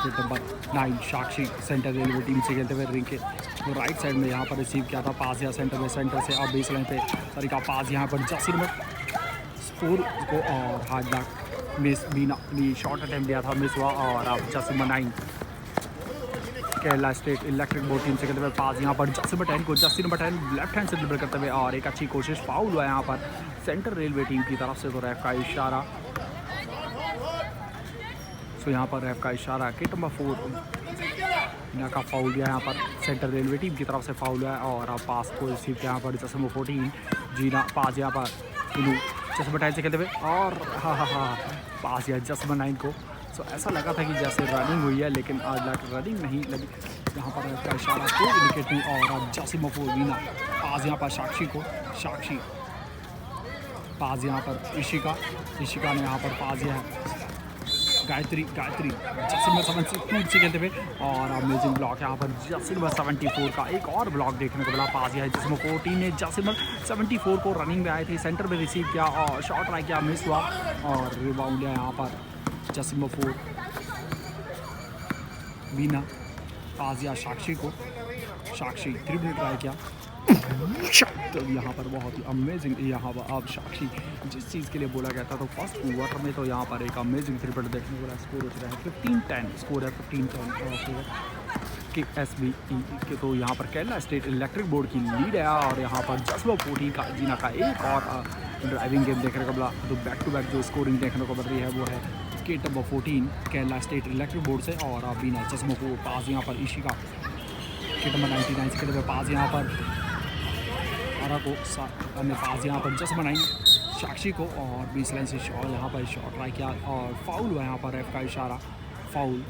Wicket number 9 साक्षी centre railway team से खेलते हुए रिंग के वो राइट साइड में यहाँ पर रिसीव किया था पास या सेंटर में, सेंटर से अब बेस लाइन पे तरीका पास यहाँ पर जसीर में स्कोर को और हार्ड लक मिस बीना शॉर्ट अटैम्प्ट दिया था, मिस हुआ और अब Jasir 9 Kerala state electric board team से खेलते हुए पास यहाँ पर जसीर 10 को, जसीर 10 लेफ्ट हैंड से डिलीवर करते हुए और एक अच्छी कोशिश फाउल हुआ यहाँ पर सेंटर रेलवे टीम की तरफ से, तो रेफ का इशारा। सो यहाँ पर रेफ का इशारा किट नंबर 4 का फाउल दिया यहाँ पर सेंटर रेलवे टीम की तरफ से फाउल हुआ है और अब पास को रिसीव किया यहाँ पर जसम 14 जीना पास यहाँ पर ब्लू जसम 10 से खेलते हुए और हाँ पास या जसम 9 को। सो ऐसा लगा था कि जैसे रनिंग हुई है लेकिन आज रनिंग नहीं लगी यहाँ पर रेफ का इशारा, कोई विकेट नहीं और अब जसम 4 वीना पास यहाँ पर साक्षी को, साक्षी पास यहाँ पर इशिका ने यहाँ पर पास दिया है गायत्री जसीर 72 से खेलते हुए और अमेजिंग ब्लॉक यहाँ पर जसीर 74 का एक और ब्लॉक देखने को मिला, पास है जिसमें 14 ने जसीर 74 को रनिंग में आए थे, सेंटर में रिसीव किया और शॉट ट्राई किया, मिस हुआ और रिबाउंड लिया यहाँ पर जसीर 4 बीना पास या साक्षी को, साक्षी 3 मिनट ट्राई किया तो यहाँ पर बहुत ही अमेजिंग यहाँ पर अब साक्षी जिस चीज़ के लिए बोला गया था तो फर्स्ट क्वार्टर में तो यहाँ पर एक अमेजिंग क्रिकेट देखने को मिला, स्कोर हो चुका है 15-10 स्कोर है 15-10 के SBE के, तो यहाँ पर केरला स्टेट इलेक्ट्रिक बोर्ड की लीड है और यहाँ पर जसवा 14 का जीना का एक और ड्राइविंग गेम देखने को मिला, तो बैक टू बैक जो स्कोरिंग देखने को मिल रही है वो है kit number 14 Kerala state electric board से और बीना जसमो को पास यहाँ पर इशिका किट नंबर 99 से खेलते पास यहाँ पर को अन्य पास यहाँ पर जस्ट बनाई साक्षी को और बीस लाइन से शॉट यहाँ पर शॉट ट्राई किया और फाउल हुआ यहाँ पर रेफ का इशारा, फाउल।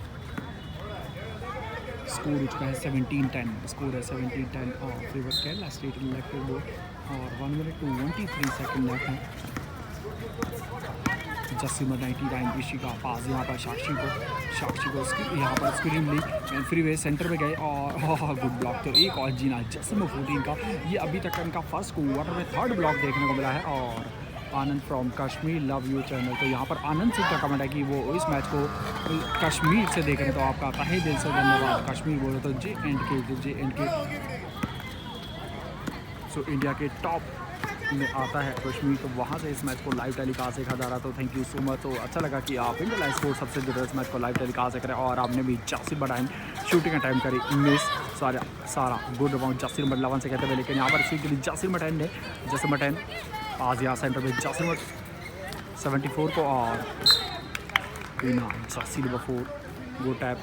स्कोर हो चुका है 17-10, स्कोर है 17-10 और favour Kerala state electric board और 1 मिनट 23 सेकंड लेफ्ट है। जसीर 99 इशिका पास यहाँ पर साक्षी को यहाँ पर स्क्रीन ली एंड फ्री वे सेंटर में गए और गुड ब्लॉक, तो एक और जीना जसीर 14 का, ये अभी तक इनका फर्स्ट क्वार्टर में 3rd ब्लॉक देखने को मिला है। और Anand from Kashmir love you channel, तो यहाँ पर आनंद सिंह का कमेंट है कि वो इस मैच को कश्मीर से देख रहे हैं, तो आपका तहे दिल से धन्यवाद। कश्मीर बोले तो J&K सो इंडिया के टॉप में आता है कश्मीर, तो वहाँ से इस मैच को लाइव टेलीकास्ट देखा जा रहा, तो थैंक यू सो मच। तो अच्छा लगा कि आप इंडिया लाइव स्पोर्ट्स सबसे जुड़े इस मैच को लाइव टेलीकास्ट देख रहे हैं और आपने भी जसीर बढ़ाएं शूटिंग का टाइम करी मिस सारा गुड राउंड जसीर 11 से कहते हुए, लेकिन यहाँ पर इसी के लिए जसीर 10 पास यहाँ सेंटर में जसीर 74 को और बिना जसीर 4 गो टैप,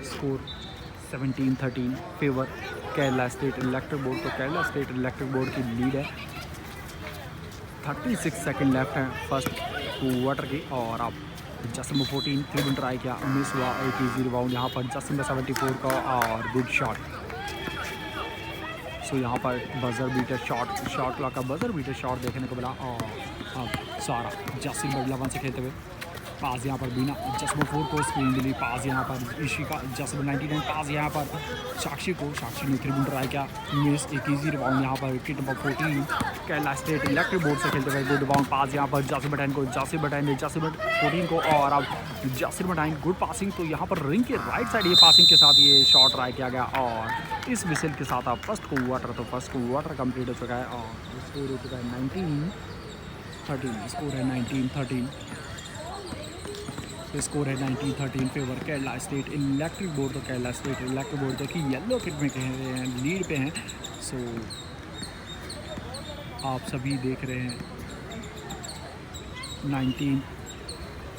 score 17-13 favour Kerala state electric board, तो केरला स्टेट इलेक्ट्रिक बोर्ड की लीड है। 36 सेकंड लेफ्ट है फर्स्ट क्वार्टर की और अब जसीर 14 3 ट्राई किया, मिस हुआ, एक ईजी रिबाउंड यहाँ पर जसीर 74 का और गुड शॉट। सो यहाँ पर बजर बीटर शॉट क्लॉक का बजर बीटर शॉट देखने को मिला और अब सारा जसीर 11 से खेलते हुए पास यहाँ पर बीना जसमो 4 को स्क्रीन दिली, पास यहाँ पर इशिका जसमो 99 पास यहाँ पर साक्षी ने 3 ट्राई किया, मिस, एक ईजी रिबाउंड यहाँ पर kit number 14 Kerala state electric board से खेलते हुए गुड रिबाउंड, पास यहाँ पर जसीर 14 को और अब जसीर 9 गुड पासिंग, तो यहाँ पर रिंग के राइट साइड ये पासिंग के साथ ये शॉट ट्राई किया गया और इस विसल के साथ अब फर्स्ट क्वार्टर कंप्लीट हो चुका है और स्कोर हो चुका है 19-13, स्कोर है 19-13, स्कोर है 19-13 favour Kerala state electric board, तो केरला स्टेट इलेक्ट्रिक बोर्ड जो कि येलो किट में कह रहे हैं लीड पे हैं। सो आप सभी देख रहे हैं 19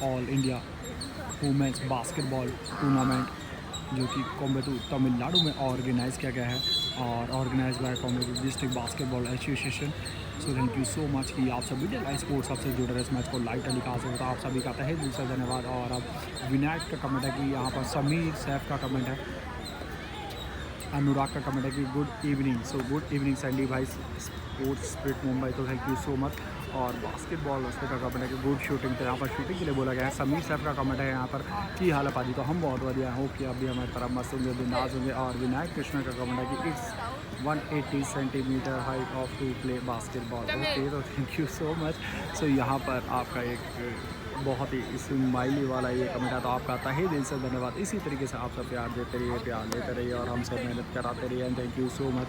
all India women's basketball tournament जो कि कोयम्बटूर तमिलनाडु में ऑर्गेनाइज़ किया गया है और organise by Coimbatore district basketball association. So thank you so much कि आप सभी इंडिया लाइव स्पोर्ट्स सबसे जुड़ रहे इस मैच को लाइव टेलीकास्ट होता है, आप सभी का तहे दिल से धन्यवाद। और अब विनायक का कमेंट है कि यहाँ पर समीर सैफ का कमेंट है, अनुराग का कमेंट है कि good evening, so good evening Sandy भाई स्पोर्ट्स स्पिरिट मुंबई, तो थैंक यू सो मच। और बास्केटबॉल उसके का कमेंट है कि गुड शूटिंग, तो यहाँ पर शूटिंग के लिए बोला गया है। समीर सैफ का कमेंट है यहाँ पर कि हाल पाजी, तो हम बहुत बढ़िया हो कि अभी हमारी तरफ मस्त होंगे बिंदास होंगे। और विनायक कृष्ण का कमेंट है कि it's 180 centimetre height of to play basketball. Okay, तो thank you so much. So यहाँ पर आपका एक बहुत ही स्माइली वाला ये कमेंट है, तो आपका तहे दिल से धन्यवाद। इसी तरीके से आप सब प्यार देते रहिए, प्यार देते रहिए और हम सब मेहनत कराते रहिए। And thank you so much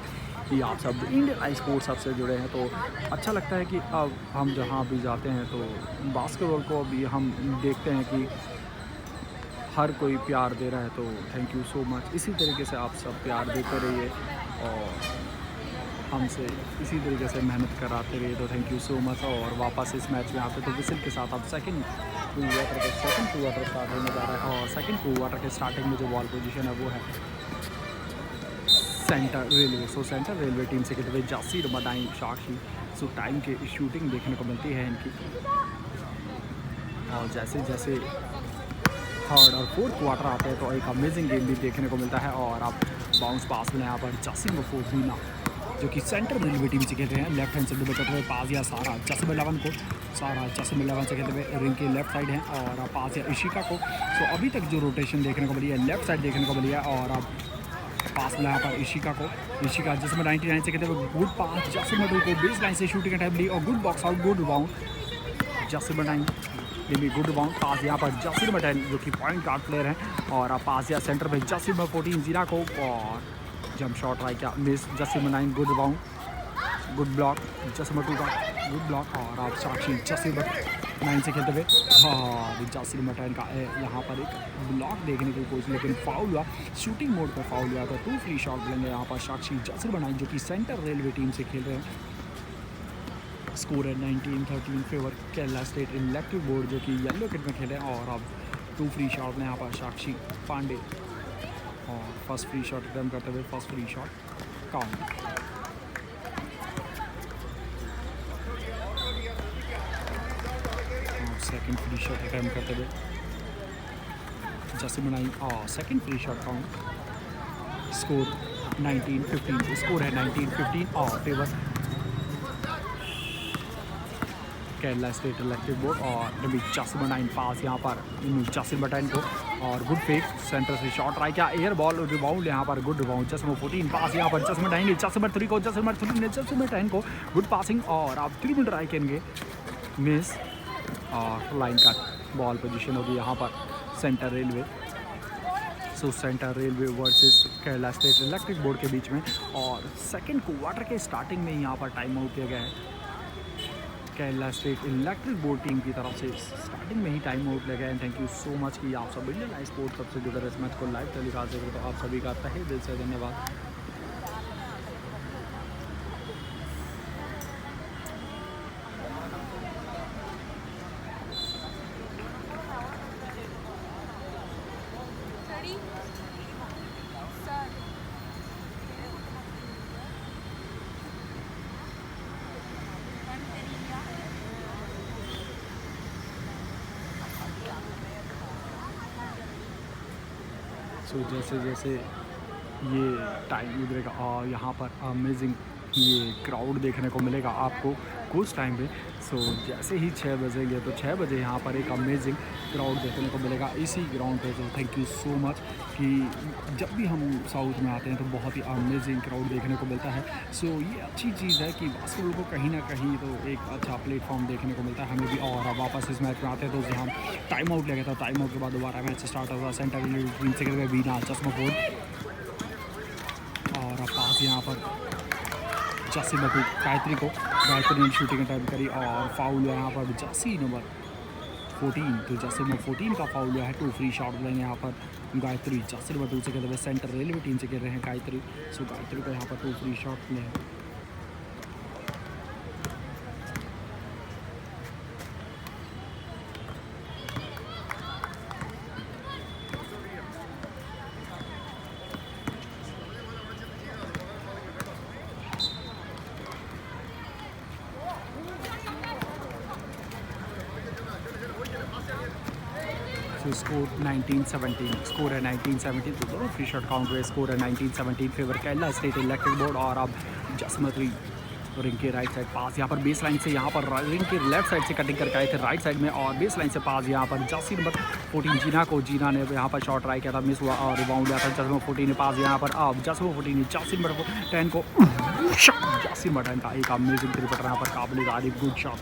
कि आप सब इंडियन आई स्पोर्ट्स सबसे जुड़े हैं। तो अच्छा लगता है कि अब हम जहाँ भी जाते हैं तो बास्केटबॉल को अभी हम देखते हैं कि हर कोई प्यार दे रहा है। तो थैंक यू सो मच। इसी तरीके से आप सब प्यार देते रहिए और हमसे इसी तरीके से मेहनत कराते रहिए। तो थैंक यू सो मच। और वापस इस मैच में आते तो विसिल के साथ अब सेकंड क्वार्टर स्टार्ट होने जा रहा है। और सेकंड क्वार्टर के स्टार्टिंग में जो बॉल पोजीशन है वो है centre railway. So centre railway team से कहते हुए जासिर मदाई साक्षी। सो टाइम के शूटिंग देखने को मिलती है इनकी। और जैसे जैसे थर्ड और फोर्थ क्वार्टर आते हैं तो एक अमेजिंग गेम भी देखने को मिलता है। और अब बाउंस पास में यहाँ पर जासिम फोजीना जो कि सेंटर रेलवे टीम से खेलते हैं, लेफ्ट हैंड साइड में करते हुए पास या सारा जसम 11 को, सारा जसम 11 से खेलते हुए रिंग के लेफ्ट साइड है और पास या इशिका को। सो अभी तक जो रोटेशन देखने को मिली है लेफ्ट साइड देखने को मिली है। और अब पास मिला यहाँ पर इशिका को, इशिका जसम 99 से खेलते हुए गुड पास जसम 2 को बेस लाइन से शूटिंग अटैम्प्ट ली और good box out, good bound जसम 9 भी गुड बाउंड पास यहाँ पर जसीर मटैन जो कि पॉइंट गार्ड प्लेयर हैं। और पास या सेंटर में जसीर 14 जीरा को और जंप शॉट ट्राई किया, miss Jasir 9 good bound, good block Jasir 2 का गुड ब्लॉक। और आप साक्षी जसीर 9 से खेलते हुए हाँ जसीर मटैन का यहाँ पर एक ब्लॉक देखने की कोशिश, लेकिन फाउल हुआ, शूटिंग मोड पर फाउल हुआ। तो 2 फ्री शॉट लेंगे यहाँ पर साक्षी जसीर 9 जो कि सेंटर रेलवे टीम से खेल रहे हैं। स्कोर है 19-13 favour Kerala state electric board जो कि येलो किट में खेले। और अब 2 फ्री शॉट में यहाँ पर साक्षी पांडे और फर्स्ट फ्री शॉट अटैम्प्ट करते हुए first free shot count. Second free shot attempt करते हुए जसीम 9 और second free shot count. Score 19-15, score है 19-15 और favour Kerala state electric board. और रवि जसीर 9 पास यहाँ पर जसीर 9 को और गुड फेक सेंटर से शॉट ट्राई किया, एयर बॉल रिबाउंड यहाँ पर गुड रिबाउंड जसीर 14 पास यहाँ पर जसीर 9 जसीर 3 को जसीर 3 ने जसीर 10 को गुड पासिंग और आप 3 मिनट ट्राई करेंगे मिस। और लाइन का बॉल पोजीशन होगी यहाँ पर centre railway. So centre railway versus Kerala state electric board के बीच में। और सेकेंड क्वार्टर के स्टार्टिंग में यहाँ पर टाइम आउट किया गया है Kerala state electric board team की तरफ से। स्टार्टिंग में ही टाइम आउट लगा है। थैंक यू सो मच कि आप सब इंडियन आई स्पोर्ट्स सबसे जुड़े इस मैच को लाइव टेलीकास्ट देख रहे हो। तो आप सभी का तहे दिल से धन्यवाद। सो जैसे जैसे ये टाइम गुजरेगा और यहाँ पर अमेजिंग ये क्राउड देखने को मिलेगा आपको कुछ टाइम पे। सो जैसे ही 6 बजेंगे तो 6 बजे यहाँ पर एक अमेजिंग क्राउड देखने को मिलेगा इसी ग्राउंड पे। तो थैंक यू सो मच कि जब भी हम साउथ में आते हैं तो बहुत ही अमेजिंग क्राउड देखने को मिलता है। सो ये अच्छी चीज़ है कि बास्केटबॉल को कहीं ना कहीं तो एक अच्छा प्लेटफॉर्म देखने को मिलता है हमें भी। और अब वापस इस मैच में आते हैं तो यहाँ टाइम आउट लगा था, टाइम आउट के बाद दोबारा मैच स्टार्ट हुआ। सेंटर टीम से खेल बीना चश्मा फोर्ड और पास यहाँ पर जसीर 2 गायत्री को, गायत्री ने शूटिंग अटैम्प्ट करी और फाउल हुआ यहाँ पर जसीर नंबर 14। तो जसीर नंबर 14 का फाउल हुआ है। 2 फ्री शॉट लेंगे यहाँ पर गायत्री जसीर 2 से खेलते हुए सेंटर रेलवे टीम से खेल रहे हैं गायत्री। सो गायत्री को यहाँ पर 2 फ्री शॉट लें। तो स्कोर 19-17, स्कोर है 19-17। तो दोनों फ्री शॉट काउंट हुए। स्कोर है 19-17 favour Kerala state electric board. और अब जसमत 3 रिंग के राइट साइड पास यहाँ पर बेस लाइन से यहाँ पर रिंग के लेफ्ट साइड से कटिंग करके आए थे राइट साइड में और बेस लाइन से पास यहाँ पर जर्सी नंबर 14 जीना को जीना ने यहाँ पर शॉट ट्राई किया था मिस हुआ और रिबाउंड लिया था जर्सी नंबर 14 ने पास यहाँ पर अब जर्सी नंबर 14 ने जर्सी नंबर 10 को जर्सी नंबर 10 का एक अमेजिंग थ्री पॉइंटर यहाँ पर काबिल तारीफ गुड शॉट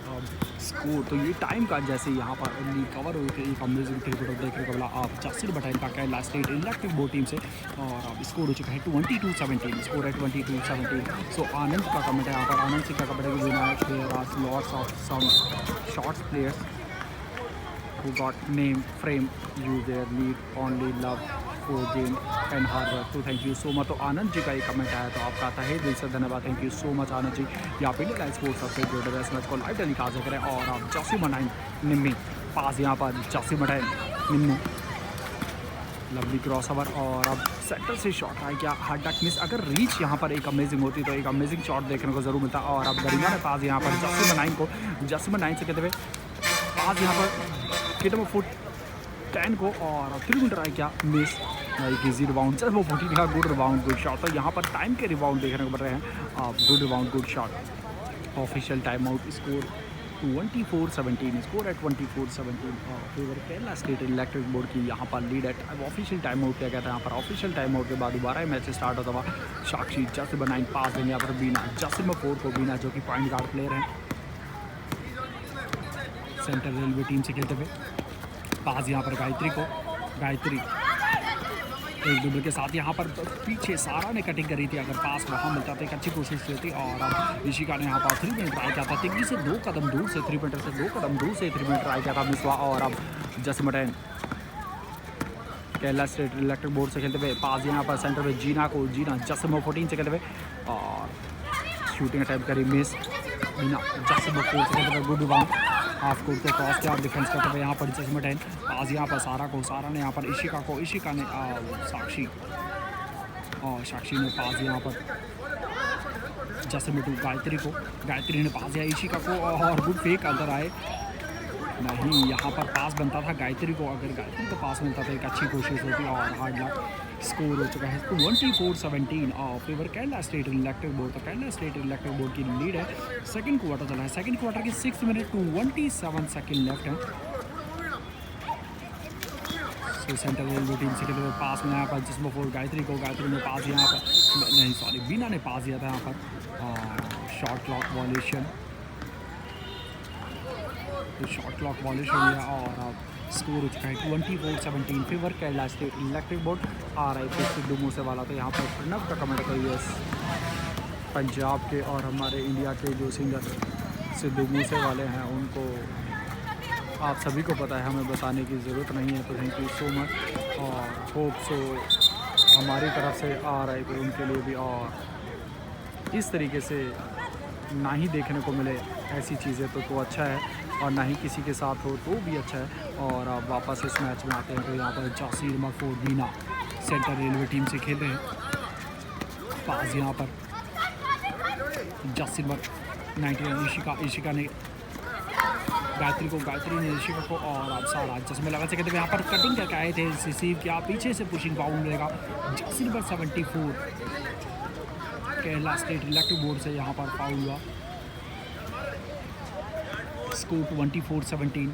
स्कोर। तो ये टाइम का जैसे यहाँ पर कवर हुई थी एक अमेजिंग थ्री पॉइंटर देखने को मिला आप जर्सी नंबर 10 का Kerala state electric board team से और अब स्कोर हो चुका है 22-17 स्कोर है 22-17। सो आनंद का कमेंट है यहाँ पर आनंद सिंह का कमेंट है कि there are lots of some shorts players who got name frame you their lead only love for game and hard work। तो थैंक यू सो मच। तो आनंद जी का ये कमेंट आया तो आपका तहे दिल से धन्यवाद thank you so much Anand ji. या आप इंडियन लाइव स्पोर्ट्स सबसे जुड़े इस मैच को लाइव टेलीकास्ट करें और आप जर्सी बनाएं निम्मी पास यहाँ पर जर्सी बनाएं निम्नू लवली क्रॉस ओवर और अब सेंटर से शॉट आया क्या हार्ड डक मिस। अगर रीच यहाँ पर एक अमेजिंग होती तो एक अमेजिंग शॉट देखने को जरूर मिलता। और अब गरिमा ने पास यहाँ पर जर्सी बनाइन को जर्सी बनाइन से कहते हुए पास यहाँ पर किट नंबर फुट 10 को और 3 मीटर आया क्या मिस एक इजी रिबाउंड चल वो 14 का गुड रिबाउंड गुड शॉट। तो यहाँ पर टाइम के रिबाउंड देखने को मिल रहे हैं आप good rebound good shot. Official time out score 24-17 score है 24-17 favour Kerala state electric board की यहाँ पर लीड है। अब ऑफिशियल टाइम आउट किया गया था यहाँ पर ऑफिशियल टाइम आउट के बाद दोबारा मैच स्टार्ट होता हुआ साक्षी जस्ट बनाइन पास देंगे यहाँ पर बीना जस्ट नंबर 4 को बीना जो कि पॉइंट गार्ड प्लेयर हैं सेंट्रल रेलवे टीम से खेलते हुए पास यहाँ पर गायत्री को गायत्री एक दूसरे के साथ यहाँ पर पीछे सारा ने कटिंग करी थी अगर पास वहाँ मिलता तो एक अच्छी कोशिश की थी। और अब ऋषिका ने यहाँ पर 3 मिनट ट्राई किया था तिग्गी से 2 कदम दूर से 3 मीटर से 2 कदम दूर से 3 मिनट ट्राई किया था मिस हुआ। और अब जस्ट मटैन केरला स्टेट इलेक्ट्रिक बोर्ड से खेलते हुए पास यहाँ पर सेंटर में जीना को जीना जस्ट नंबर 14 से खेलते हुए और शूटिंग अटैम्प्ट करी मिस बीना जस्ट नंबर 4 से खेलते हुए गुड रिबाउंड हाफ कोर्ट को क्रॉस किया और डिफेंस करते हुए यहाँ पर जस्ट 10 पास यहाँ पर सारा ने यहाँ पर इशिका ने साक्षी और साक्षी ने पास यहाँ पर जस्ट नंबर 2 गायत्री ने पास दिया इशिका को और गुड फेक अंदर आए नहीं यहाँ पर पास बनता था गायत्री को अगर गायत्री को पास मिलता था एक अच्छी कोशिश होती और हार्ड लक स्कोर हो चुका है 24-17 और favour Kerala state electric board. तो केरला स्टेट इलेक्ट्रिक बोर्ड की लीड है। सेकंड क्वार्टर चला है सेकंड क्वार्टर की 6 मिनट 27 सेकंड लेफ्ट है। तो सेंट्रल रेलवे टीम से खेलते हुए पास में यहाँ पर जिसमें 4 गायत्री ने पास यहाँ पर नहीं सॉरी बीना ने पास दिया था यहाँ पर short clock violation short clock violation लिया और अब स्कोर हो चुका है 24-17 favour Kerala state electric board. आ रहा है सिद्धू मूसे वाला तो यहाँ पर प्रणव का कमेंट करिए पंजाब के और हमारे इंडिया के जो सिंगर सिद्धू मूसे वाले हैं उनको आप सभी को पता है हमें बताने की ज़रूरत नहीं है। तो थैंक यू सो मच और होप सो हमारी तरफ से आ रहा है कि उनके लिए भी और इस तरीके से ना ही देखने को मिले ऐसी चीज़ें तो अच्छा है और ना ही किसी के साथ हो तो भी अच्छा है। और अब वापस इस मैच में आते हैं तो यहाँ पर जर्सी नंबर 4 बीना सेंट्रल रेलवे टीम से खेल रहे हैं पास यहाँ पर जर्सी नंबर 99 इशिका ने गायत्री ने इशिका को और अब सारा जिसमें लगा से कहते हैं यहाँ पर कटिंग करके आए थे रिसीव किया पीछे से पुशिंग बाउंड रहेगा Jersey number 74 Kerala state electric board से यहाँ पर फाउल हुआ स्कोर 24-17।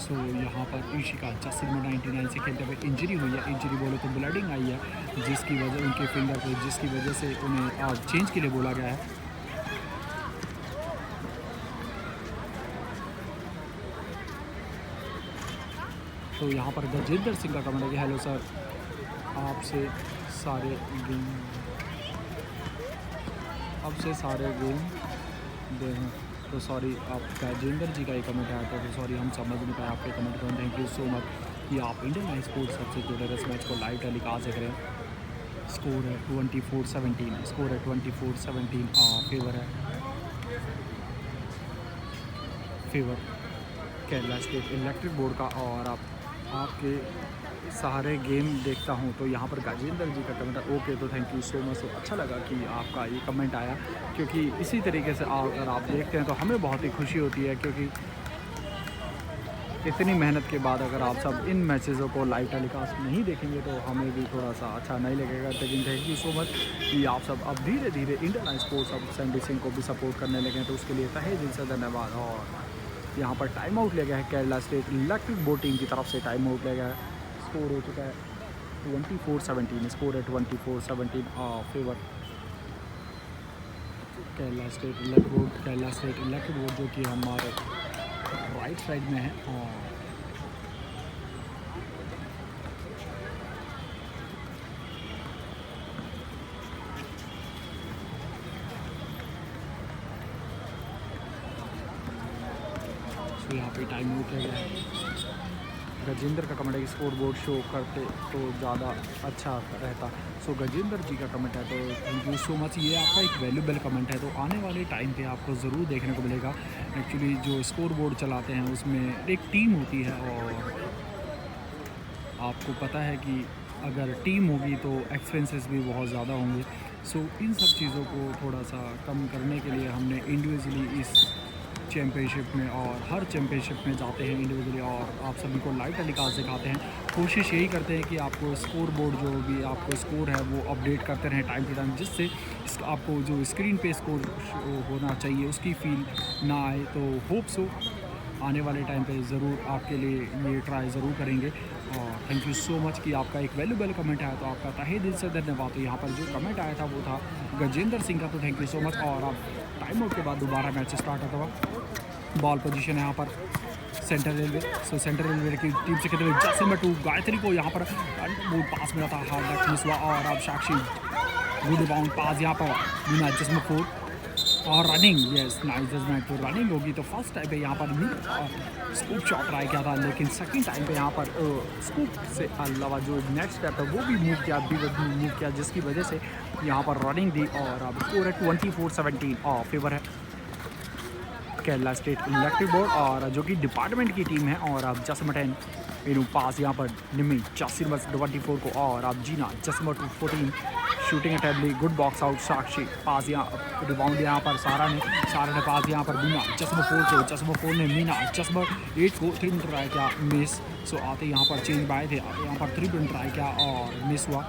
सो यहाँ पर इशिका जर्सी नंबर 99 से खेलते हुए इंजरी हुई है इंजरी बोले तो ब्लडिंग आई है जिसकी वजह उनके फिंगर पे जिसकी वजह से उन्हें चेंज के लिए बोला गया है। तो यहाँ पर गजेंद्र सिंह का कमेंट है कि हेलो सर आपसे सारे गेम दे हैं तो सॉरी आप गजेंद्र जी का एक कमेंट आया था तो सॉरी हम समझ नहीं पाए आपके कमेंट को। थैंक यू सो मच कि आप इंडियन लाइव स्पोर्ट्स सबसे जुड़े इस मैच को लाइव टेलीकास्ट देख रहे हैं। स्कोर है 24-17 स्कोर है 24-17 favour Kerala state electric board का। और आपके सहारे गेम देखता हूँ तो यहाँ पर गजेंद्र जी का कमेंट है ओके तो थैंक यू सो मच। अच्छा लगा कि आपका ये कमेंट आया क्योंकि इसी तरीके से अगर आप देखते हैं तो हमें बहुत ही खुशी होती है क्योंकि इतनी मेहनत के बाद अगर आप सब इन मैचेज़ों को लाइव टेलीकास्ट नहीं देखेंगे तो हमें भी थोड़ा सा अच्छा नहीं लगेगा। लेकिन थैंक यू सो मच कि आप सब अब धीरे धीरे इंडियन स्पोर्ट्स अब सैंडी सिंह को भी सपोर्ट करने लगे, तो उसके लिए तहे दिल से धन्यवाद। और यहाँ पर टाइम आउट ले गया है Kerala state electric board team की तरफ से, टाइम आउट ले गया है। स्कोर हो चुका है 24-17, स्कोर है 24-17 favour Kerala state electric board जो कि हमारे राइट साइड में है। और यहाँ पे टाइम आउट है गजेंद्र का कमेंट है, स्कोर बोर्ड शो करते तो ज़्यादा अच्छा रहता। सो गजेंद्र जी का कमेंट है, तो थैंक यू सो मच। ये आपका एक वैल्यूबल कमेंट है, तो आने वाले टाइम पे आपको ज़रूर देखने को मिलेगा। एक्चुअली जो स्कोर बोर्ड चलाते हैं उसमें एक टीम होती है, और आपको पता है कि अगर टीम होगी तो एक्सपेंसेस भी बहुत ज़्यादा होंगे। सो इन सब चीज़ों को थोड़ा सा कम करने के लिए हमने इंडिविजुअली इस चैम्पियनशिप में और हर चैम्पियनशिप में जाते हैं इंडिविजुअली, और आप सभी को लाइव टेलीकास्ट दिखाते हैं। कोशिश यही करते हैं कि आपको स्कोर बोर्ड जो भी आपको स्कोर है वो अपडेट करते रहें टाइम टू टाइम, जिससे आपको जो स्क्रीन पे स्कोर होना चाहिए उसकी फील ना आए। तो होप सो आने वाले टाइम पे ज़रूर आपके लिए ये ट्राई ज़रूर करेंगे। और थैंक यू सो मच कि आपका एक वैल्यूबल कमेंट आया, तो आपका तहे दिल से धन्यवाद। तो यहाँ पर जो कमेंट आया था वो था गजेंद्र सिंह का, तो थैंक यू सो मच। और अब टाइम आउट के बाद दोबारा मैच स्टार्ट होता हुआ। बॉल पोजीशन है यहाँ पर सेंट्रल रेलवे। सो सेंट्रल रेलवे की टीम से खेलते हुए जैसलमेर टू गायत्री को यहाँ पर वो पास मिला था, हार्ड मिस हुआ। और अब साक्षी गुड बाउंड पास यहाँ पर बिना जस्म 4 और रनिंग, यस नाइस जजमेंट। तो रनिंग होगी तो फर्स्ट टाइम पे यहाँ पर स्कूप शॉट ट्राई किया था, लेकिन सेकंड टाइम पे यहाँ पर स्कूप से अलावा जो नेक्स्ट स्टेप है वो भी मूव किया, जिसकी वजह से यहाँ पर रनिंग दी। और अब स्कोर है 24-17 और फेवर है केरला स्टेट इलेक्ट्रिक बोर्ड, और जो कि डिपार्टमेंट की टीम है। और अब जसमटन इनू पास यहाँ पर निमी 84-24 को, और अब जीना जसमट 14 शूटिंग अटैम्पली गुड बॉक्स आउट। साक्षी पास यहाँ रिबाउंड यहाँ पर सारा ने पास यहाँ पर मीना जसम 4 ने मीना जसम 8 को 3 मिनट ट्राई किया, मिस। सो आते यहाँ पर चेंज बाय थे, आते यहाँ पर 3 मिनट ट्राई किया और मिस हुआ।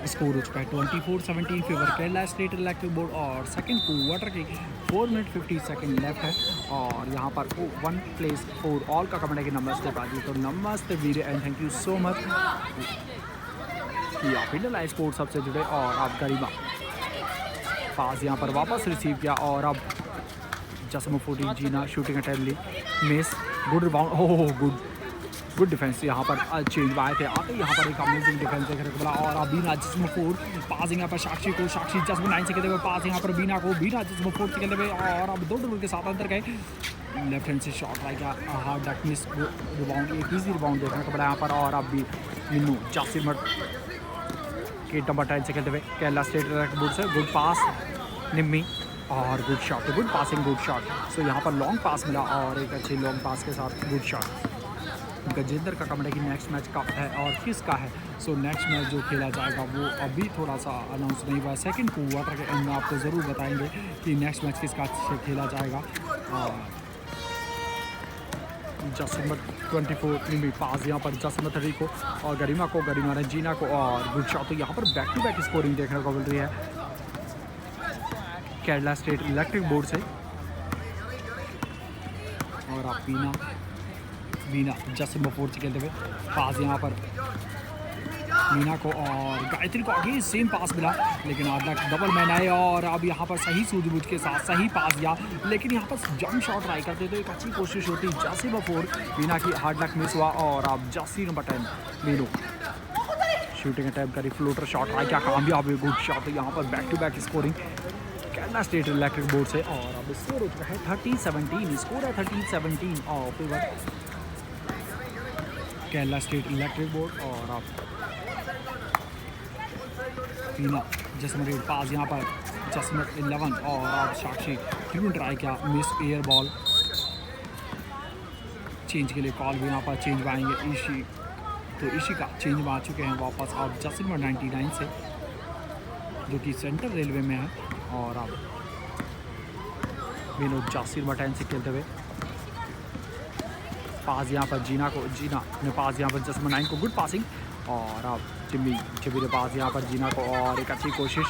स्कोर हो चुका है 24-17 favour Kerala state electric board. और सेकंड क्वार्टर की 4 मिनट 50 सेकंड लेफ्ट है, और यहाँ पर 1 प्लेस फॉर ऑल का कमेंट है कि नमस्ते पाजी। तो नमस्ते वीर and thank you so much कि आप इंडियन स्पोर्ट्स सबसे जुड़े। और आप गरिमा पास यहाँ पर वापस रिसीव किया, और अब जसम 14 जीना शूटिंग अटैम्प्ट ली, miss. Good rebound, oh good defence यहाँ पर चेंज आए थे, आते यहाँ पर एक अमेजिंग डिफेंस देखने को मिला। और अब बीना जिसम 4 पास यहाँ पर साक्षी को, साक्षी जसम 9 से खेलते हुए पास यहाँ पर बीना को, बीना जिसम 4 से खेलते हुए, और अब 2 डबल के साथ अंदर गए। लेफ्ट हैंड से शॉट ट्राई किया, हार्ड डक मिस, रिबाउंड एक ईजी रिबाउंड देखने को मिला यहाँ पर। और अब भी मिन्नू जासिर के नंबर 10 से खेलते हुए केरला स्टेट बोर्ड से गुड पास निम्मी, और good shot, good passing good shot. So यहाँ पर लॉन्ग पास मिला, और एक अच्छी लॉन्ग पास के साथ गुड शॉट। गजेंद्र का कमेंट है कि नेक्स्ट मैच कब है और किसका है। सो नेक्स्ट मैच जो खेला जाएगा वो अभी थोड़ा सा अनाउंस नहीं हुआ। सेकंड क्वार्टर के एंड में आपको ज़रूर बताएंगे कि नेक्स्ट मैच किसका से खेला जाएगा। जसमत 24 पास यहाँ पर जसमत 3 को, और गरिमा ने जीना को, और गुड शॉट। तो यहाँ पर बैक टू बैक स्कोरिंग देखने को मिल रही है केरला स्टेट इलेक्ट्रिक बोर्ड से। और आप बीना जसम 4 से खेलते हुए पास यहाँ पर मीना को, और गायत्री को आगे सेम पास मिला, लेकिन आधा डबल मैन आए। और अब यहाँ पर सही सूझबूझ के साथ सही पास दिया, लेकिन यहाँ पर जंप शॉट ट्राई करते तो एक अच्छी कोशिश होती। जासिम 4 बीना की हार्ड लक मिस हुआ, और अब जासी नंबर 10 मीनू शूटिंग अटैम्प्ट करी, फ्लोटर शॉट ट्राई किया, कामयाब हुई, गुड शॉट। तो यहाँ पर back to back scoring Kerala state electric board से। और अब स्कोर हो चुका है 30-17, स्कोर है 30-17 और favour Kerala state electric board. और आप बीना जसमत 8 पास यहाँ पर जसमत 11, और आप साक्षी 3 ट्राई किया, मिस एयर बॉल। चेंज के लिए कॉल भी यहाँ पर चेंज आएंगे ईशी, तो ईशी का चेंज में आ चुके हैं वापस आप जसमत 99 से, जो कि सेंट्रल रेलवे में है। और आप विनोद जासिर 10 से खेलते हुए पास यहाँ पर जीना ने पास यहाँ पर जसमा 9 को गुड पासिंग, और अब चिम्मी ने पास यहाँ पर जीना को, और एक अच्छी कोशिश,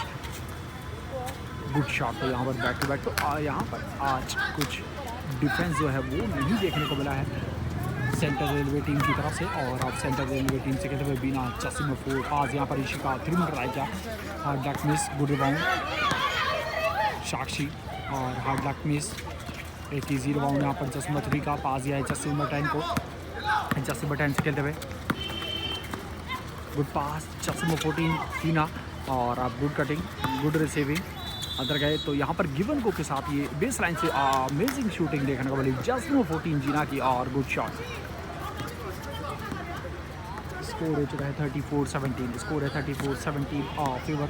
गुड शॉट। तो यहाँ पर बैक टू बैक। तो यहाँ पर आज कुछ डिफेंस जो है वो नहीं देखने को मिला है सेंट्रल रेलवे टीम की तरफ से, और अब सेंट्रल रेलवे टीम से कहते हुए बीना जसीम 4 पास यहाँ पर इशिका 3 मीटर ट्राई किया, hard luck miss, good rebound Sakshi, और हार्ड लक मिस, एक ईजी रिबाउंड यहाँ पर जसीम 3 का पास दिया है जसीम 10 को, जसीम 10 से खेलते हुए गुड पास जसीम 14 टीना, और अब गुड कटिंग, गुड रिसीविंग अंदर गए। तो यहाँ पर गिवन को के साथ ये बेस लाइन से अमेजिंग शूटिंग देखने को मिली जसीम 14 जीना की, और गुड शॉट। स्कोर हो चुका है 34-17, स्कोर है 34-17 favour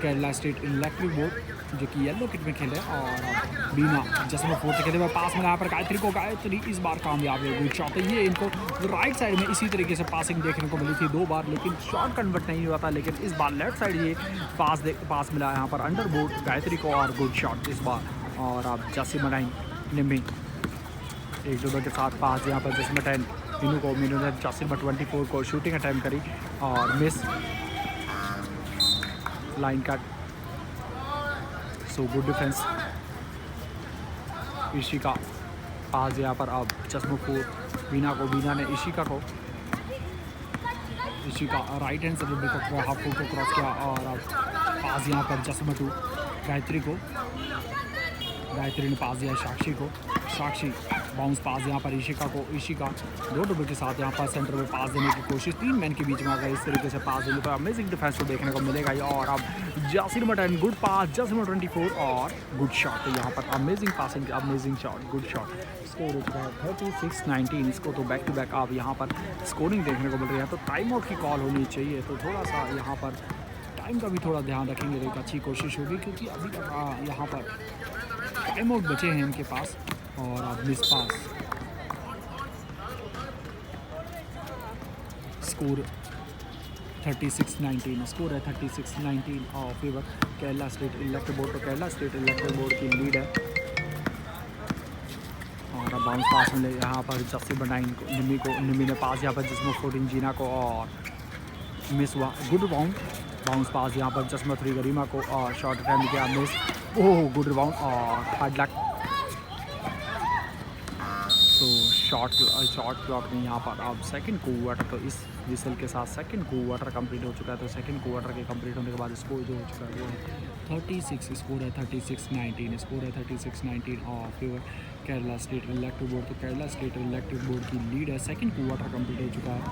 Kerala state electric board जो कि येलो किट में खेले, और बीना जसमा 4 से खेलते हुए पास में यहाँ पर गायत्री इस बार कामयाब है, गुड शॉट। ये इनको राइट साइड में इसी तरीके से पासिंग देखने को मिली थी 2 बार, लेकिन शॉट कन्वर्ट नहीं हुआ था, लेकिन इस बार लेफ्ट साइड ये पास मिला यहाँ पर अंडर बोर्ड गायत्री को, और गुड शॉट इस बार। और अब जसीम 9 निम्मी 1-2 के साथ पास यहाँ पर जसीम 10 मीनू ने जसीम 24 को शूटिंग अटैम्प्ट करी और miss, line cut. So good defence. Ishika pass यहाँ पर अब जसमो 4 बीना ने इशिका राइट हैंड से हाफ फुट को क्रॉस किया, और अब पास यहाँ पर जसमो 2 गायत्री ने पास दिया साक्षी बाउंस पास यहाँ पर इशिका 2 डबल के साथ यहाँ पर सेंटर में पास देने की कोशिश, 3 मैन के बीच में अगर इस तरीके से पास देने पर अमेजिंग डिफेंस को देखने को मिलेगा। और अब जसीम 10 गुड पास, जसीम 24 और गुड शॉट। तो यहाँ पर amazing passing, amazing shot, good shot. Score हो चुका है 36-19। इसको तो बैक टू बैक आप यहाँ पर स्कोरिंग देखने को मिल रही है, तो टाइम आउट की कॉल होनी चाहिए, तो थोड़ा सा यहाँ पर टाइम का भी थोड़ा ध्यान रखेंगे, एक अच्छी कोशिश होगी, क्योंकि अभी तक यहाँ पर टाइम आउट बचे हैं इनके पास। और अब मिस पास। स्कोर 36-19, स्कोर है 36-19 और favour Kerala state electric board. तो केरला स्टेट इलेक्ट्रिक बोर्ड की लीड है। और अब बाउंस पास मिले यहाँ पर जसीम 9 को, निमी ने पास यहाँ पर जिसमें 14 जीना को, और मिस हुआ, गुड राउंड बाउंस पास यहाँ पर जसमा 3 गरिमा को, और शॉर्ट अटैम्प्ट किया, मिस, ओह गुड रिबाउंड और हार्ड लक। तो शॉट क्लॉक में यहाँ पर अब सेकंड क्वार्टर, तो इस विसल के साथ सेकंड क्वार्टर कंप्लीट हो चुका है। तो सेकंड क्वार्टर के कंप्लीट होने के बाद स्कोर जो हो चुका है वो है 36, स्कोर है 36-19, स्कोर है 36-19 और फिर केरला स्टेट इलेक्ट्रिक बोर्ड। तो केरला स्टेट इलेक्ट्रिक बोर्ड की लीड है, सेकंड क्वार्टर कंप्लीट हो चुका है।